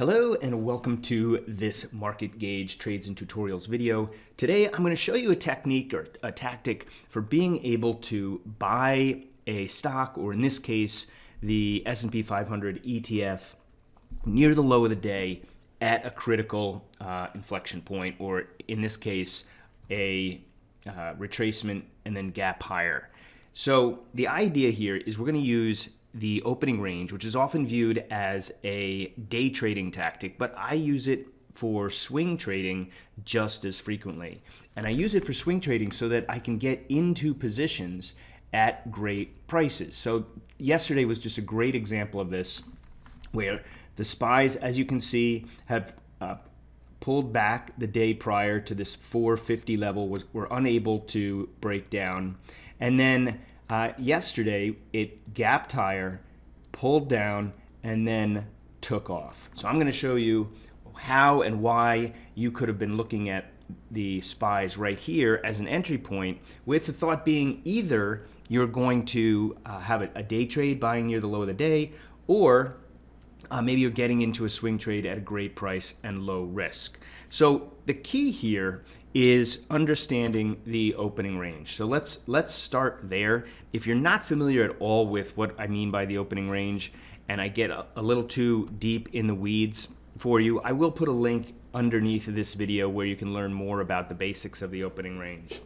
Hello and welcome to this Market Gauge Trades and Tutorials video. Today I'm going to show you a technique or a tactic for being able to buy a stock, or in this case the S&P 500 ETF, near the low of the day at a critical inflection point, or in this case a retracement and then gap higher. So the idea here is we're going to use the opening range, which is often viewed as a day trading tactic, but I use it for swing trading just as frequently. And I use it for swing trading so that I can get into positions at great prices. So yesterday was just a great example of this, where the SPYs, as you can see, have pulled back the day prior to this 450 level, were unable to break down. And then yesterday, it gapped higher, pulled down, and then took off. So I'm going to show you how and why you could have been looking at the SPYs right here as an entry point, with the thought being either you're going to have a day trade buying near the low of the day, or maybe you're getting into a swing trade at a great price and low risk. So the key here is understanding the opening range. So let's start there. If you're not familiar at all with what I mean by the opening range, and I get a little too deep in the weeds for you, I will put a link underneath this video where you can learn more about the basics of the opening range.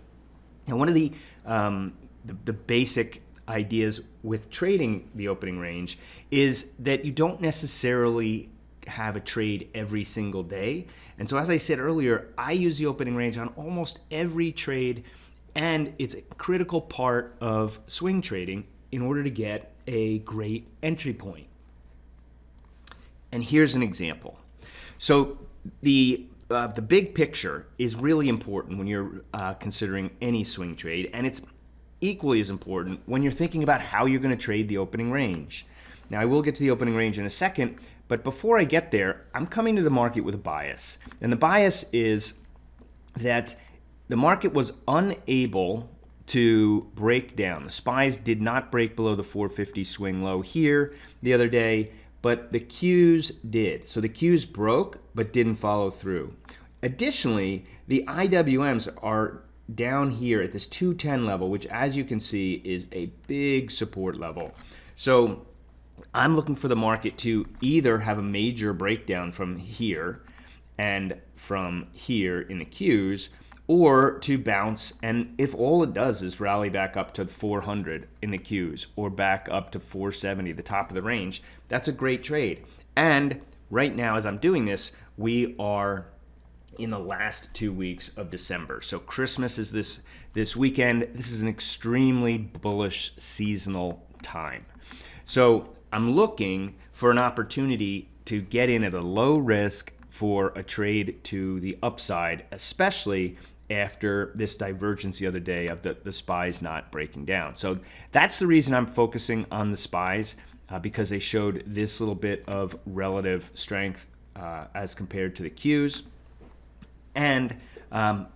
Now, one of the basic ideas with trading the opening range is that you don't necessarily have a trade every single day. And so, as I said earlier, I use the opening range on almost every trade, and it's a critical part of swing trading in order to get a great entry point. And here's an example. So the big picture is really important when you're considering any swing trade, and it's equally as important when you're thinking about how you're going to trade the opening range. Now, I will get to the opening range in a second, but before I get there, I'm coming to the market with a bias. And the bias is that the market was unable to break down. The SPYs did not break below the 450 swing low here the other day, but the Qs did. So the Qs broke but didn't follow through. Additionally, the IWMs are down here at this 210 level, which, as you can see, is a big support level. So I'm looking for the market to either have a major breakdown from here and from here in the Qs, or to bounce, and if all it does is rally back up to 400 in the Qs, or back up to 470, the top of the range, that's a great trade. And right now, as I'm doing this, we are in the last 2 weeks of December. So Christmas is this weekend. This is an extremely bullish seasonal time. So I'm looking for an opportunity to get in at a low risk for a trade to the upside, especially after this divergence the other day of the SPYs not breaking down. So that's the reason I'm focusing on the SPYs, because they showed this little bit of relative strength as compared to the Qs. And now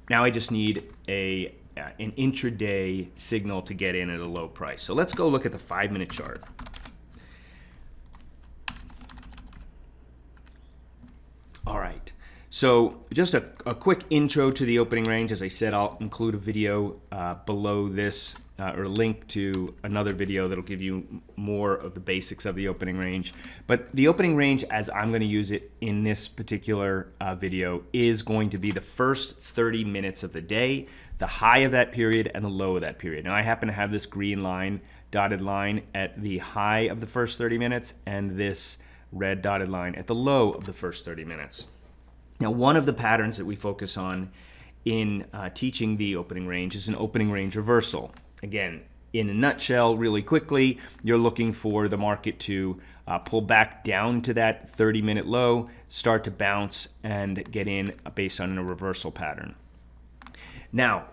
I just need an intraday signal to get in at a low price. So let's go look at the 5-minute chart. All right, so just a quick intro to the opening range. As I said, I'll include a video below this, or a link to another video that'll give you more of the basics of the opening range. But the opening range, as I'm going to use it in this particular video, is going to be the first 30 minutes of the day, the high of that period and the low of that period. Now, I happen to have this green line, dotted line, at the high of the first 30 minutes, and this red dotted line at the low of the first 30 minutes. Now, one of the patterns that we focus on in teaching the opening range is an opening range reversal. Again, in a nutshell, really quickly, you're looking for the market to pull back down to that 30-minute low, start to bounce, and get in based on a reversal pattern. Now,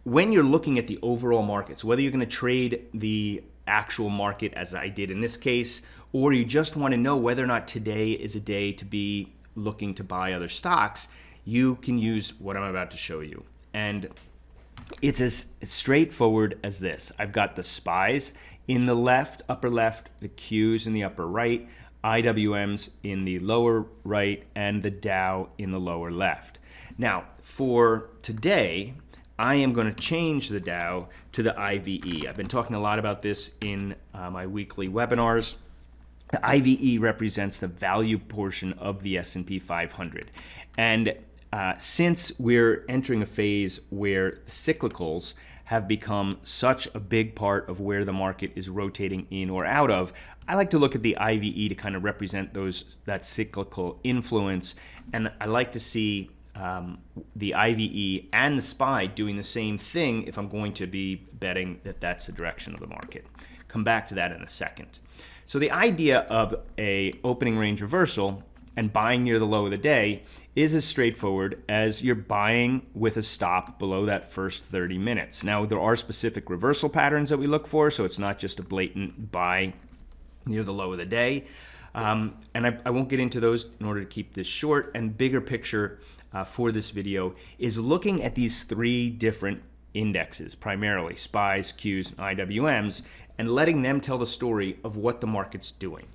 when you're looking at the overall market, so whether you're going to trade the actual market, as I did in this case, or you just want to know whether or not today is a day to be looking to buy other stocks, you can use what I'm about to show you. And it's as straightforward as this. I've got the SPYs in the left, upper left, the Qs in the upper right. IWMs in the lower right, and the Dow in the lower left. Now, for today, I am going to change the Dow to the IVE. I've been talking a lot about this in my weekly webinars. The IVE represents the value portion of the S&P 500. And since we're entering a phase where cyclicals have become such a big part of where the market is rotating in or out of, I like to look at the IVE to kind of represent that cyclical influence. And I like to see the IVE and the SPY doing the same thing if I'm going to be betting that that's the direction of the market. Come back to that in a second. So the idea of a opening range reversal and buying near the low of the day is as straightforward as you're buying with a stop below that first 30 minutes. Now, there are specific reversal patterns that we look for, so it's not just a blatant buy near the low of the day. And I won't get into those in order to keep this short. And bigger picture for this video is looking at these three different indexes, primarily SPYs, Qs, and IWMs, and letting them tell the story of what the market's doing.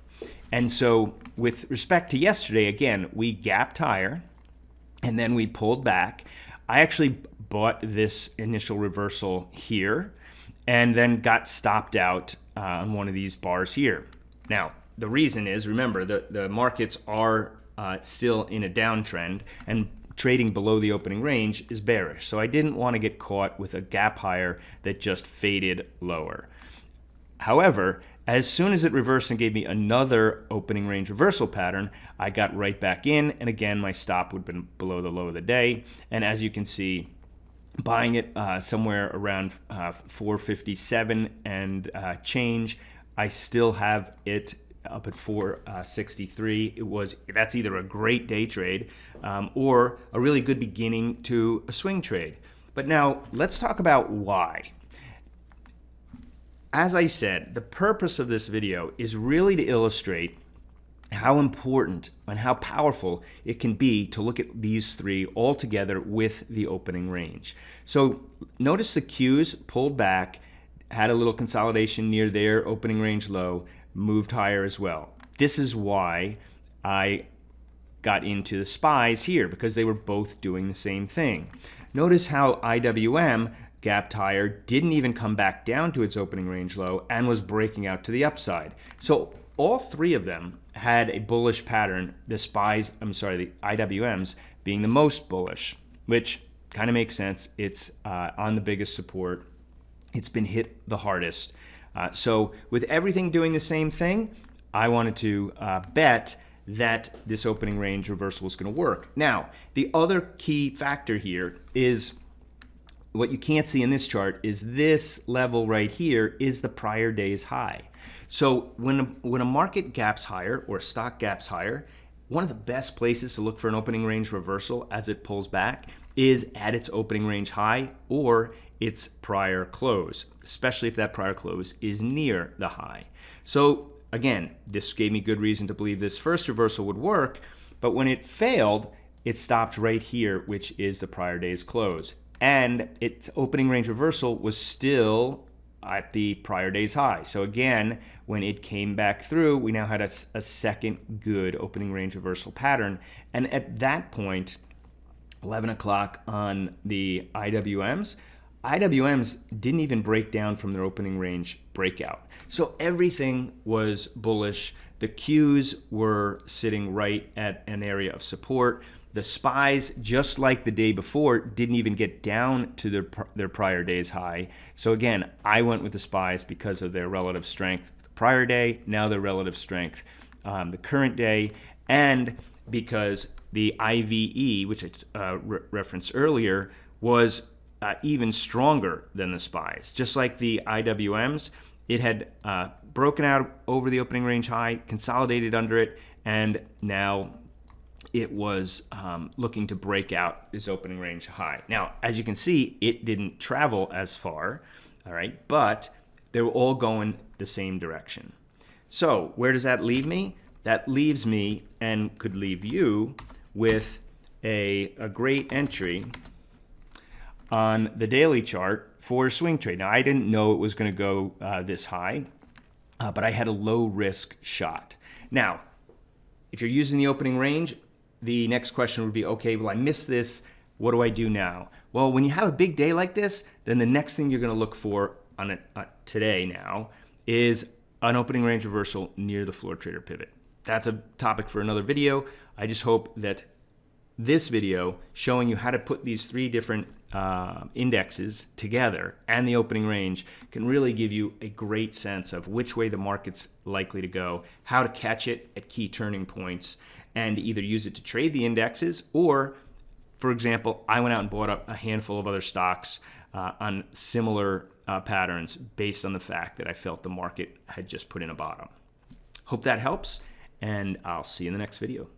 And so with respect to yesterday, again, we gapped higher and then we pulled back. I actually bought this initial reversal here and then got stopped out on one of these bars here. Now, the reason is, remember, the markets are still in a downtrend, and trading below the opening range is bearish. So I didn't want to get caught with a gap higher that just faded lower. However, as soon as it reversed and gave me another opening range reversal pattern, I got right back in, and again, my stop would have been below the low of the day. And as you can see, buying it somewhere around 457 and change, I still have it up at 463. That's either a great day trade or a really good beginning to a swing trade. But now let's talk about why. As I said, the purpose of this video is really to illustrate how important and how powerful it can be to look at these three all together with the opening range. So notice the Qs pulled back, had a little consolidation near their opening range low, moved higher as well. This is why I got into the SPYs here, because they were both doing the same thing. Notice how IWM gapped higher, didn't even come back down to its opening range low, and was breaking out to the upside. So all three of them had a bullish pattern, the IWMs being the most bullish, which kind of makes sense. It's on the biggest support. It's been hit the hardest. So with everything doing the same thing, I wanted to bet that this opening range reversal was going to work. Now, the other key factor here is what you can't see in this chart is this level right here is the prior day's high. So when a market gaps higher or a stock gaps higher, one of the best places to look for an opening range reversal as it pulls back is at its opening range high or its prior close, especially if that prior close is near the high. So again, this gave me good reason to believe this first reversal would work, but when it failed, it stopped right here, which is the prior day's close. And its opening range reversal was still at the prior day's high. So again, when it came back through, we now had a second good opening range reversal pattern. And at that point, 11 o'clock on the IWMs didn't even break down from their opening range breakout. So everything was bullish. The Qs were sitting right at an area of support. The SPYs, just like the day before, didn't even get down to their prior day's high. So again, I went with the SPYs because of their relative strength the prior day, now their relative strength the current day, and because the IVE, which I referenced earlier, was even stronger than the SPYs. Just like the IWMs, it had broken out over the opening range high, consolidated under it, and now it was looking to break out its opening range high. Now, as you can see, it didn't travel as far, all right, but they were all going the same direction. So where does that leave me? That leaves me, and could leave you, with a great entry on the daily chart for a swing trade. Now, I didn't know it was going to go this high, but I had a low risk shot. Now, If you're using the opening range, the next question would be, okay, well, I missed this. What do I do now? Well, when you have a big day like this, then the next thing you're going to look for on today now is an opening range reversal near the floor trader pivot. That's a topic for another video. I just hope that this video showing you how to put these three different indexes together and the opening range can really give you a great sense of which way the market's likely to go, how to catch it at key turning points, and either use it to trade the indexes or, for example, I went out and bought up a handful of other stocks on similar patterns based on the fact that I felt the market had just put in a bottom. Hope that helps, and I'll see you in the next video.